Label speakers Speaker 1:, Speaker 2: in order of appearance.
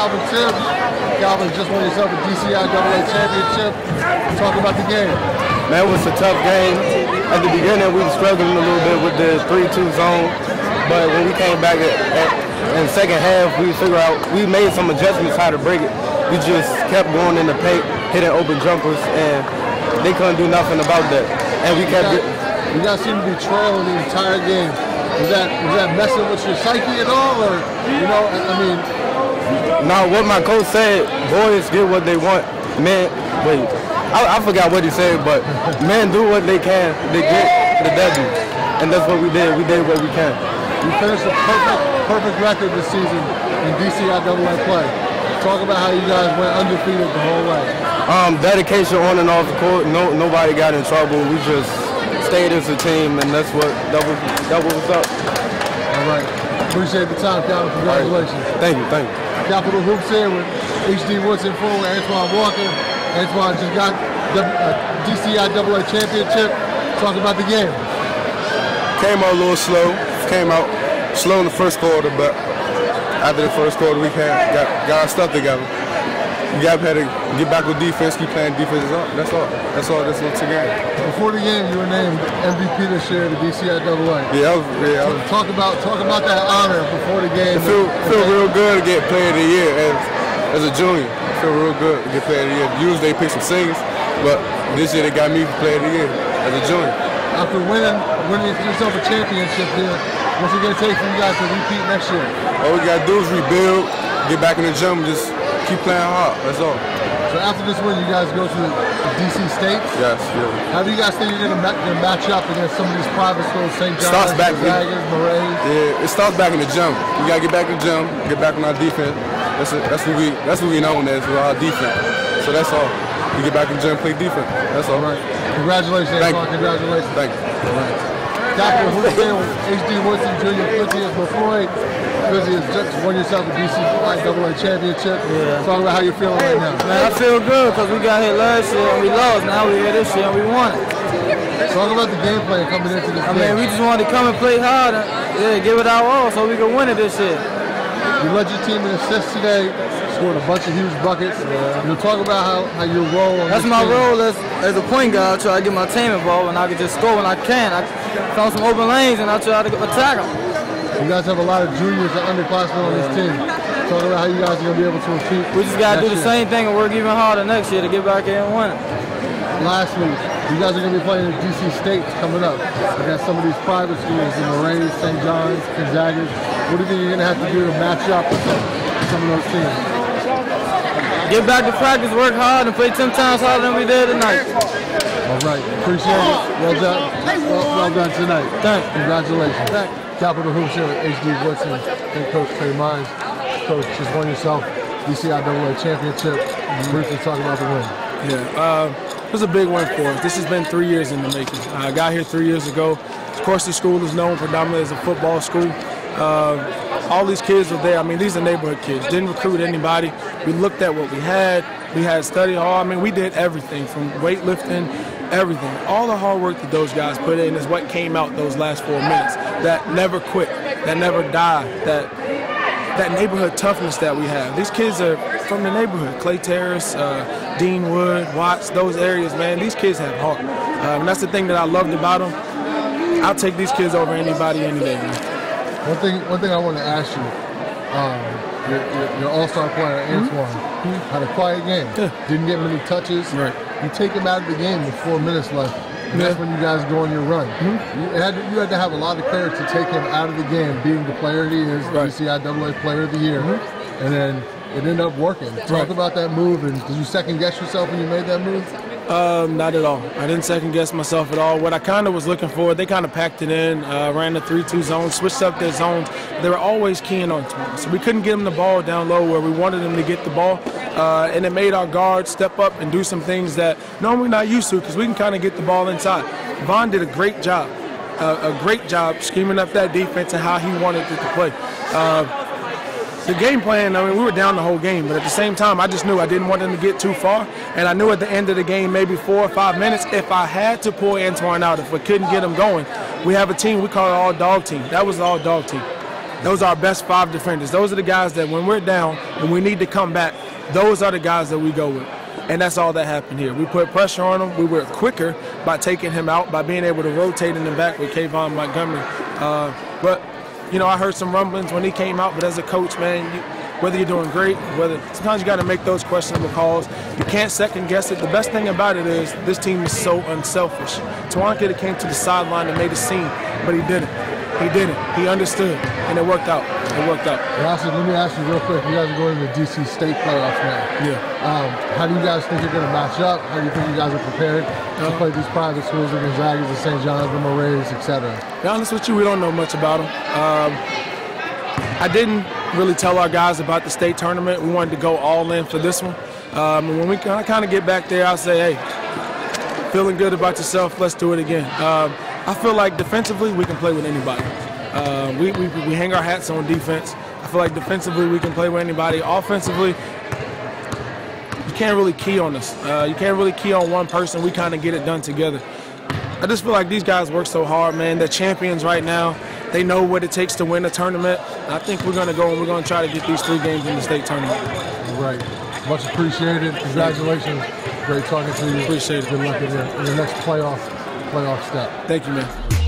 Speaker 1: Calvin Tibbs. Calvin, just won yourself a DCIAA Championship. Talk about the game.
Speaker 2: Man, it was a tough game. At the beginning, we were struggling a little bit with the 3-2 zone, but when we came back in the second half, we made some adjustments how to break it. We just kept going in the paint, hitting open jumpers, and they couldn't do nothing about that. And we kept
Speaker 1: you guys seem to be trailing the entire game. Was that messing with your psyche at all, or I mean?
Speaker 2: No, what my coach said, boys get what they want. Men, wait, I forgot what he said, but men do what they can. They get the W, and that's what we did. We did what we can.
Speaker 1: You finished a perfect record this season in DCIAA Play. Talk about how you guys went undefeated the whole way.
Speaker 2: Dedication on and off the court. Nobody got in trouble. We just stayed as a team, and that's what that was up.
Speaker 1: All right. Appreciate the time, Calvin. Congratulations.
Speaker 2: Thank you.
Speaker 1: Capital Hoops here with HD Woodson forward Antwon Walker. Antwon just got the DCIAA Championship. Talk about the game.
Speaker 3: Came out a little slow. Came out slow in the first quarter, but after the first quarter, we got our stuff together. We had to get back with defense, keep playing defense. That's all. That's the game.
Speaker 1: Before the game, you were named MVP this year at the DCIAA.
Speaker 3: Yeah.
Speaker 1: Talk about that honor before the game.
Speaker 3: It feel real good to get Player of the Year as a junior. It feel real good to get Player of the Year. Usually they pick some singers, but this year they got me for Player of the Year as a junior.
Speaker 1: After winning yourself a championship here, what's it going to take for you guys to repeat next year?
Speaker 3: All we got to do is rebuild, get back in the gym, and just keep playing hard. That's all.
Speaker 1: So after this win, you guys go to DC State?
Speaker 3: Yes.
Speaker 1: How do you guys think you're going to match up against some of these private schools, St. John's, Gonzaga, Moraes?
Speaker 3: Yeah, it starts back in the gym. We got to get back in the gym, get back on our defense. That's what we known as, for our defense. So that's all. We get back in the gym, play defense. That's all.
Speaker 1: Right. Congratulations, Antwon. Congratulations.
Speaker 3: Thank you.
Speaker 1: All right. Capital Hoops here with HD Woodson Jr. Clenteous McCoy. Clenteous just won yourself a DCIAA Championship.
Speaker 4: Yeah.
Speaker 1: Talk about how you're feeling right now.
Speaker 4: Man, I feel good because we got here last year and we lost. Now we're here this year and we won it.
Speaker 1: Talk about the game plan coming into this game.
Speaker 4: I mean, we just wanted to come and play hard and give it our all so we can win it this year.
Speaker 1: You led your team in assists today, scored a bunch of huge buckets. You'll talk about how your role on
Speaker 4: That's
Speaker 1: this
Speaker 4: my
Speaker 1: team.
Speaker 4: role as a point guard. I try to get my team involved and I can just score when I can. I found some open lanes and I try to attack them.
Speaker 1: You guys have a lot of juniors and underclassmen on this team. Talk about how you guys are going to be able to repeat.
Speaker 4: We just got to do the same thing and work even harder next year to get back here and win it.
Speaker 1: Lastly, you guys are going to be playing at DC State coming up against some of these private schools, the Moraes, St. John's, Gonzaga. What do you think you're going to have to do to match up with some of those teams?
Speaker 4: Get back to practice, work hard, and play 10 times harder than we did tonight.
Speaker 1: All right. Appreciate it. Well done. Well done tonight.
Speaker 4: Thanks.
Speaker 1: Congratulations.
Speaker 4: Thanks.
Speaker 1: Capital Hoops here with HD Woodson, head coach Trey Mines. Coach, just won yourself DCIAA Championship. Briefly talk about the win.
Speaker 5: Yeah, it was a big win for us. This has been 3 years in the making. I got here 3 years ago. Of course, the school is known predominantly as a football school. All these kids are there. I mean, these are neighborhood kids. Didn't recruit anybody. We looked at what we had. We had study hall. I mean, we did everything from weightlifting, everything. All the hard work that those guys put in is what came out those last 4 minutes. That never quit, that never died, that neighborhood toughness that we have. These kids are from the neighborhood, Clay Terrace, Deanwood, Watts, those areas, man. These kids have heart. And that's the thing that I loved about them. I'll take these kids over anybody any day, man.
Speaker 1: One thing I want to ask you, your all-star player, Antwon, had a quiet game.
Speaker 5: Yeah.
Speaker 1: Didn't get many touches.
Speaker 5: Right.
Speaker 1: You take him out of the game with 4 minutes left. And that's when you guys go on your run. You had to have a lot of courage to take him out of the game, being the player he is, DCIAA Player of the Year. And then it ended up working. Talk about that move, and did you second-guess yourself when you made that move?
Speaker 5: Not at all. I didn't second-guess myself at all. What I kind of was looking for, they kind of packed it in, ran the 3-2 zone, switched up their zones. They were always keying on to us. So we couldn't get them the ball down low where we wanted them to get the ball. And it made our guards step up and do some things that normally not used to because we can kind of get the ball inside. Vaughn did a great job scheming up that defense and how he wanted it to play. The game plan, I mean, we were down the whole game, but at the same time, I just knew I didn't want them to get too far, and I knew at the end of the game, maybe 4 or 5 minutes, if I had to pull Antwon out, if we couldn't get him going, we have a team, we call it all-dog team. That was the all-dog team. Those are our best 5 defenders. Those are the guys that when we're down and we need to come back, those are the guys that we go with. And that's all that happened here. We put pressure on him. We were quicker by taking him out, by being able to rotate in the back with Kayvon Montgomery. But, you know, I heard some rumblings when he came out, but as a coach, man, whether you're doing great, sometimes you got to make those questionable calls. You can't second guess it. The best thing about it is this team is so unselfish. Twan could have came to the sideline and made a scene, but he didn't. He didn't. He understood, and it worked out. It worked out.
Speaker 1: Rossi, let me ask you real quick. You guys are going to the DC State playoffs now.
Speaker 5: Yeah.
Speaker 1: How do you guys think you're going to match up? How do you think you guys are prepared to play these private schools, the Gonzagas, the St. John's, the Morays, etc.?
Speaker 5: To be honest with you, we don't know much about them. I didn't really tell our guys about the state tournament. We wanted to go all in for this one. When we kind of get back there, I'll say, hey, feeling good about yourself, let's do it again. I feel like defensively we can play with anybody. We hang our hats on defense. I feel like defensively we can play with anybody. Offensively, you can't really key on us. You can't really key on one person. We kind of get it done together. I just feel like these guys work so hard, man. They're champions right now. They know what it takes to win a tournament. I think we're going to go and we're going to try to get these 3 games in the state tournament.
Speaker 1: Right. Much appreciated. Congratulations. Great talking to you.
Speaker 5: Appreciate it.
Speaker 1: Good luck in your next playoff step.
Speaker 5: Thank you, man.